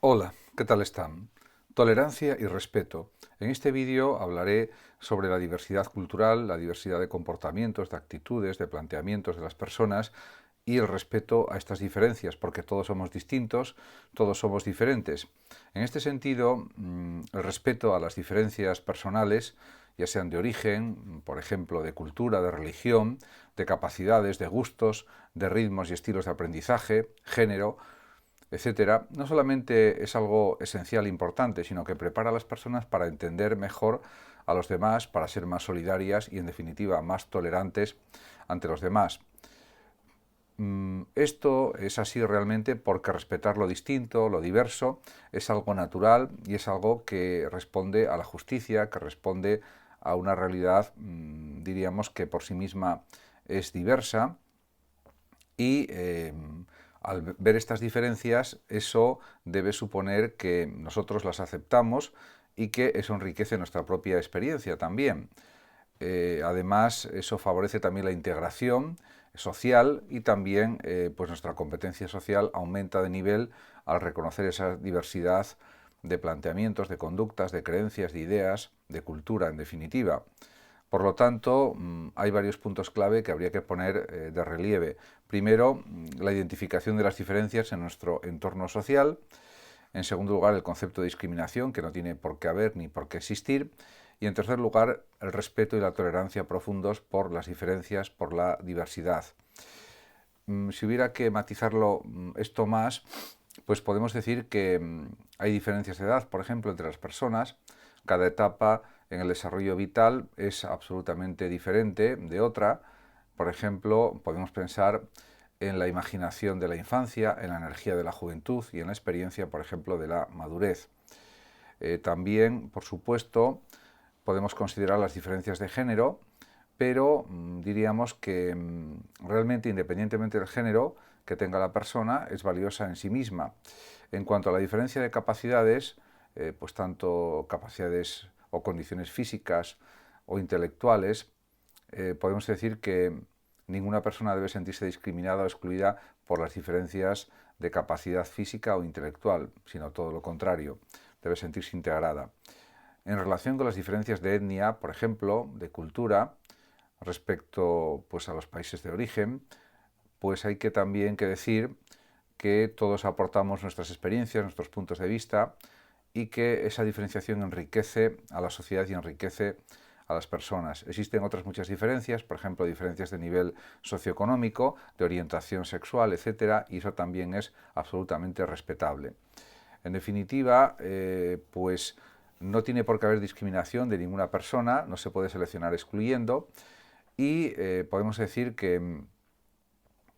Hola, ¿qué tal están? Tolerancia y respeto. En este vídeo hablaré sobre la diversidad cultural, la diversidad de comportamientos, de actitudes, de planteamientos de las personas y el respeto a estas diferencias, porque todos somos distintos, todos somos diferentes. En este sentido, el respeto a las diferencias personales, ya sean de origen, por ejemplo, de cultura, de religión, de capacidades, de gustos, de ritmos y estilos de aprendizaje, género, etcétera, no solamente es algo esencial e importante, sino que prepara a las personas para entender mejor a los demás, para ser más solidarias y, en definitiva, más tolerantes ante los demás. Esto es así realmente porque respetar lo distinto, lo diverso, es algo natural y es algo que responde a la justicia, que responde a una realidad, diríamos, que por sí misma es diversa y al ver estas diferencias, eso debe suponer que nosotros las aceptamos y que eso enriquece nuestra propia experiencia también. Además, eso favorece también la integración social y también pues nuestra competencia social aumenta de nivel al reconocer esa diversidad de planteamientos, de conductas, de creencias, de ideas, de cultura, en definitiva. Por lo tanto, hay varios puntos clave que habría que poner de relieve. Primero, la identificación de las diferencias en nuestro entorno social. En segundo lugar, el concepto de discriminación, que no tiene por qué haber ni por qué existir. Y en tercer lugar, el respeto y la tolerancia profundos por las diferencias, por la diversidad. Si hubiera que matizarlo esto más, pues podemos decir que hay diferencias de edad, por ejemplo, entre las personas. Cada etapa en el desarrollo vital es absolutamente diferente de otra. Por ejemplo, podemos pensar en la imaginación de la infancia, en la energía de la juventud y en la experiencia, por ejemplo, de la madurez. También, por supuesto, podemos considerar las diferencias de género, pero diríamos que realmente, independientemente del género que tenga la persona, es valiosa en sí misma. En cuanto a la diferencia de capacidades, pues tanto capacidades o condiciones físicas o intelectuales, podemos decir que ninguna persona debe sentirse discriminada o excluida por las diferencias de capacidad física o intelectual, sino todo lo contrario, debe sentirse integrada. En relación con las diferencias de etnia, por ejemplo, de cultura, respecto pues, a los países de origen, pues hay que también que decir que todos aportamos nuestras experiencias, nuestros puntos de vista y que esa diferenciación enriquece a la sociedad y enriquece a las personas. Existen otras muchas diferencias, por ejemplo, diferencias de nivel socioeconómico, de orientación sexual, etcétera, y eso también es absolutamente respetable. En definitiva, pues no tiene por qué haber discriminación de ninguna persona, no se puede seleccionar excluyendo y podemos decir que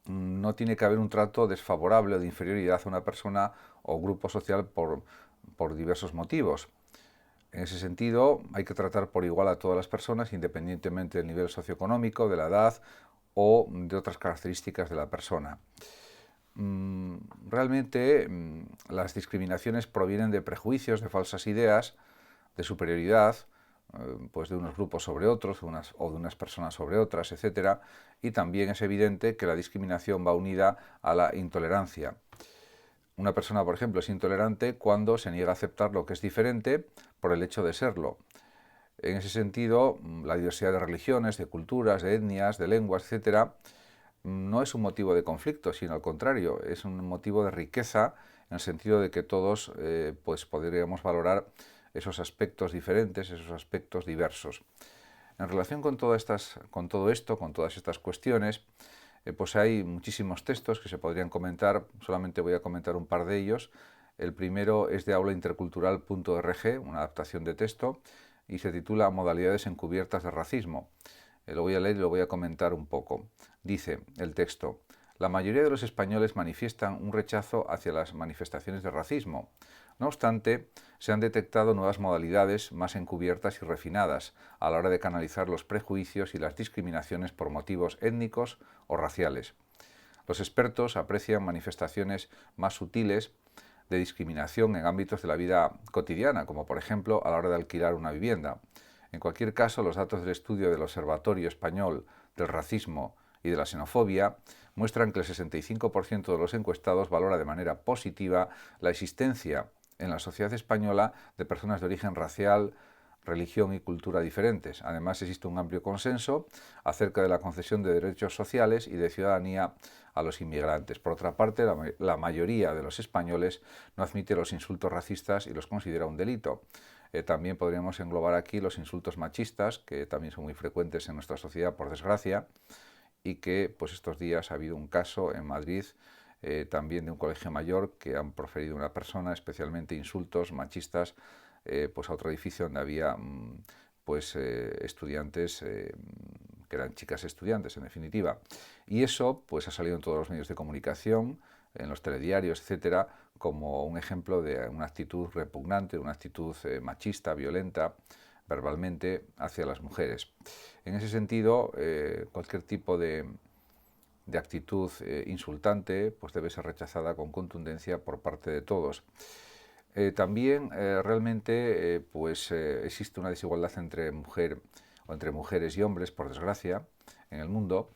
no tiene que haber un trato desfavorable o de inferioridad a una persona o grupo social por diversos motivos. En ese sentido, hay que tratar por igual a todas las personas, independientemente del nivel socioeconómico, de la edad o de otras características de la persona. Realmente las discriminaciones provienen de prejuicios, de falsas ideas, de superioridad, pues de unos grupos sobre otros o de unas personas sobre otras, etcétera. Y también es evidente que la discriminación va unida a la intolerancia. Una persona, por ejemplo, es intolerante cuando se niega a aceptar lo que es diferente por el hecho de serlo. En ese sentido, la diversidad de religiones, de culturas, de etnias, de lenguas, etcétera, no es un motivo de conflicto, sino al contrario, es un motivo de riqueza en el sentido de que todos pues podríamos valorar esos aspectos diferentes, esos aspectos diversos. En relación con todo esto, con todas estas cuestiones, pues hay muchísimos textos que se podrían comentar, solamente voy a comentar un par de ellos. El primero es de aulaintercultural.org, una adaptación de texto, y se titula Modalidades encubiertas de racismo. Lo voy a leer y lo voy a comentar un poco. Dice el texto: la mayoría de los españoles manifiestan un rechazo hacia las manifestaciones de racismo. No obstante, se han detectado nuevas modalidades más encubiertas y refinadas a la hora de canalizar los prejuicios y las discriminaciones por motivos étnicos o raciales. Los expertos aprecian manifestaciones más sutiles de discriminación en ámbitos de la vida cotidiana, como por ejemplo a la hora de alquilar una vivienda. En cualquier caso, los datos del estudio del Observatorio Español del Racismo y de la Xenofobia muestran que el 65% de los encuestados valora de manera positiva la existencia en la sociedad española de personas de origen racial, religión y cultura diferentes. Además, existe un amplio consenso acerca de la concesión de derechos sociales y de ciudadanía a los inmigrantes. Por otra parte, la mayoría de los españoles no admite los insultos racistas y los considera un delito. También podríamos englobar aquí los insultos machistas, que también son muy frecuentes en nuestra sociedad, por desgracia, y que pues estos días ha habido un caso en Madrid también de un colegio mayor que han proferido una persona, especialmente insultos machistas, pues a otro edificio donde había estudiantes que eran chicas estudiantes en definitiva. Y eso pues ha salido en todos los medios de comunicación, en los telediarios, etcétera, como un ejemplo de una actitud repugnante, una actitud machista, violenta, verbalmente hacia las mujeres. En ese sentido, cualquier tipo de actitud insultante pues debe ser rechazada con contundencia por parte de todos. También realmente existe una desigualdad entre mujeres y hombres, por desgracia, en el mundo,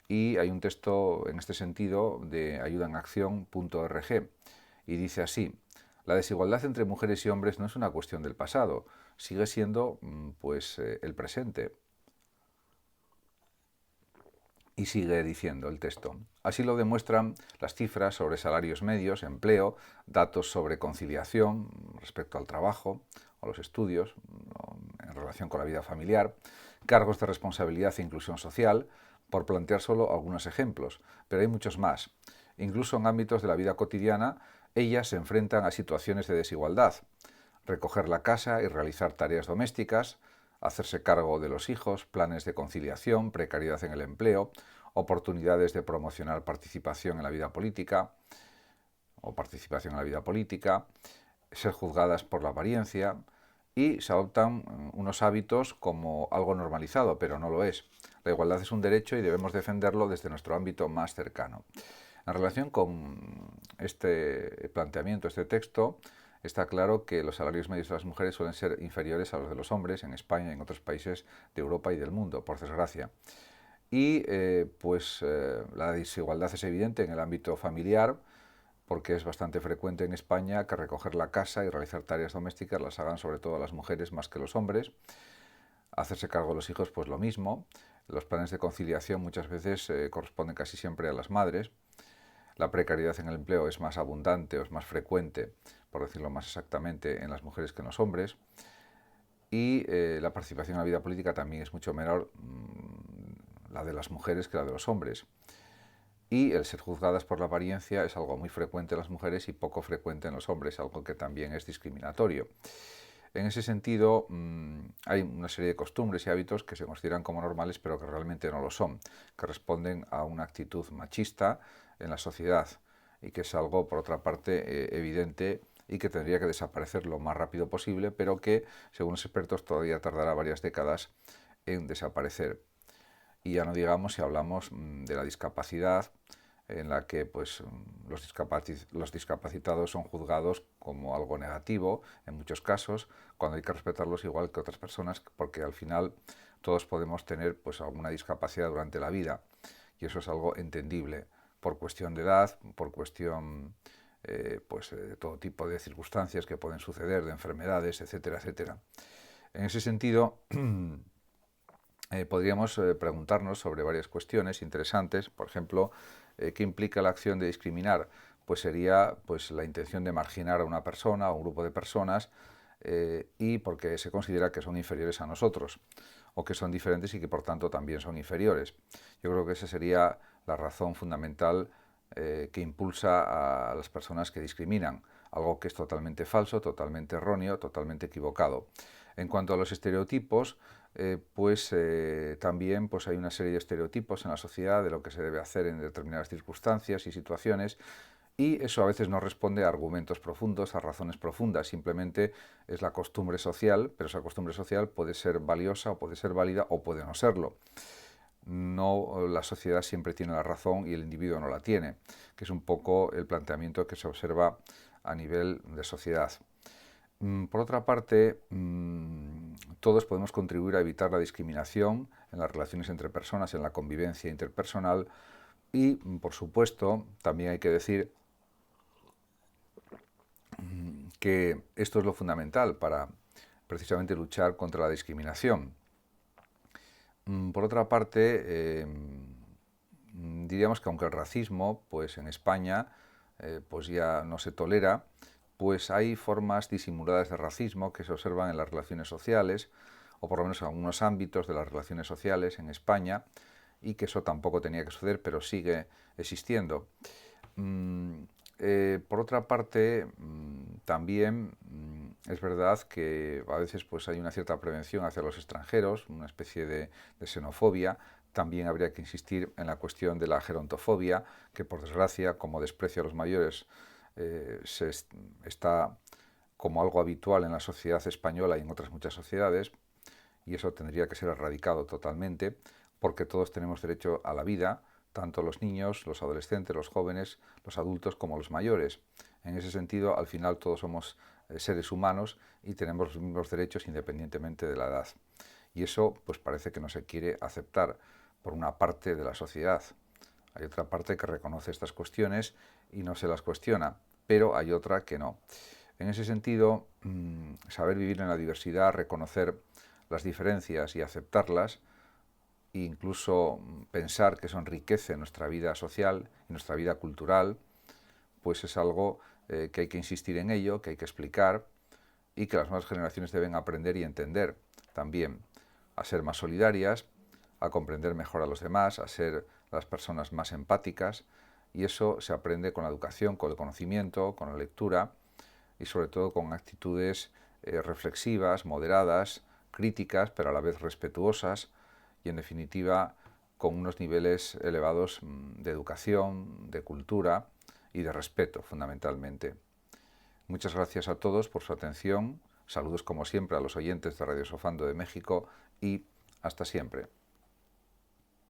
y hay un texto en este sentido de ayudaenacción.org y dice así: la desigualdad entre mujeres y hombres no es una cuestión del pasado, sigue siendo el presente. Y sigue diciendo el texto: así lo demuestran las cifras sobre salarios medios, empleo, datos sobre conciliación respecto al trabajo o los estudios en relación con la vida familiar, cargos de responsabilidad e inclusión social, por plantear solo algunos ejemplos, pero hay muchos más. Incluso en ámbitos de la vida cotidiana, ellas se enfrentan a situaciones de desigualdad: recoger la casa y realizar tareas domésticas, hacerse cargo de los hijos, planes de conciliación, precariedad en el empleo, oportunidades de promocionar participación en la vida política ser juzgadas por la apariencia, y se adoptan unos hábitos como algo normalizado, pero no lo es. La igualdad es un derecho y debemos defenderlo desde nuestro ámbito más cercano. En relación con este planteamiento, este texto, está claro que los salarios medios de las mujeres suelen ser inferiores a los de los hombres en España y en otros países de Europa y del mundo, por desgracia. Y la desigualdad es evidente en el ámbito familiar, porque es bastante frecuente en España que recoger la casa y realizar tareas domésticas las hagan sobre todo las mujeres más que los hombres. Hacerse cargo de los hijos, pues lo mismo. Los planes de conciliación muchas veces corresponden casi siempre a las madres. La precariedad en el empleo es más abundante o es más frecuente, por decirlo más exactamente, en las mujeres que en los hombres. Y la participación en la vida política también es mucho menor la de las mujeres que la de los hombres. Y el ser juzgadas por la apariencia es algo muy frecuente en las mujeres y poco frecuente en los hombres, algo que también es discriminatorio. En ese sentido, hay una serie de costumbres y hábitos que se consideran como normales, pero que realmente no lo son, que responden a una actitud machista en la sociedad y que es algo, por otra parte, evidente y que tendría que desaparecer lo más rápido posible, pero que, según los expertos, todavía tardará varias décadas en desaparecer. Y ya no digamos si hablamos de la discapacidad, en la que los discapacitados son juzgados como algo negativo en muchos casos, cuando hay que respetarlos igual que otras personas, porque al final todos podemos tener alguna discapacidad durante la vida, y eso es algo entendible por cuestión de edad, por cuestión de todo tipo de circunstancias que pueden suceder, de enfermedades, etcétera, etcétera. En ese sentido, podríamos preguntarnos sobre varias cuestiones interesantes. Por ejemplo, ¿qué implica la acción de discriminar? Pues sería la intención de marginar a una persona o un grupo de personas y porque se considera que son inferiores a nosotros o que son diferentes y que por tanto también son inferiores. Yo creo que esa sería la razón fundamental que impulsa a las personas que discriminan, algo que es totalmente falso, totalmente erróneo, totalmente equivocado. En cuanto a los estereotipos, también hay una serie de estereotipos en la sociedad de lo que se debe hacer en determinadas circunstancias y situaciones, y eso a veces no responde a argumentos profundos, a razones profundas, simplemente es la costumbre social, pero esa costumbre social puede ser valiosa o puede ser válida o puede no serlo. No, la sociedad siempre tiene la razón y el individuo no la tiene, que es un poco el planteamiento que se observa a nivel de sociedad. Por otra parte, todos podemos contribuir a evitar la discriminación en las relaciones entre personas, en la convivencia interpersonal, Y, por supuesto, también hay que decir que esto es lo fundamental para precisamente luchar contra la discriminación. Por otra parte, diríamos que aunque el racismo, pues en España, pues ya no se tolera, pues hay formas disimuladas de racismo que se observan en las relaciones sociales, o por lo menos en algunos ámbitos de las relaciones sociales en España, y que eso tampoco tenía que suceder, pero sigue existiendo. Por otra parte, también es verdad que a veces pues, hay una cierta prevención hacia los extranjeros, una especie de xenofobia. También habría que insistir en la cuestión de la gerontofobia, que por desgracia, como desprecio a los mayores, está como algo habitual en la sociedad española y en otras muchas sociedades, y eso tendría que ser erradicado totalmente, porque todos tenemos derecho a la vida, tanto los niños, los adolescentes, los jóvenes, los adultos como los mayores. En ese sentido, al final todos somos seres humanos y tenemos los mismos derechos independientemente de la edad. Y eso pues parece que no se quiere aceptar por una parte de la sociedad. Hay otra parte que reconoce estas cuestiones y no se las cuestiona, pero hay otra que no. En ese sentido, saber vivir en la diversidad, reconocer las diferencias y aceptarlas, e incluso pensar que eso enriquece nuestra vida social y nuestra vida cultural, pues es algo que hay que insistir en ello, que hay que explicar y que las nuevas generaciones deben aprender y entender también a ser más solidarias, a comprender mejor a los demás, a ser las personas más empáticas, y eso se aprende con la educación, con el conocimiento, con la lectura y sobre todo con actitudes reflexivas, moderadas, críticas, pero a la vez respetuosas y en definitiva con unos niveles elevados de educación, de cultura y de respeto fundamentalmente. Muchas gracias a todos por su atención, saludos como siempre a los oyentes de Radio Sofando de México y hasta siempre.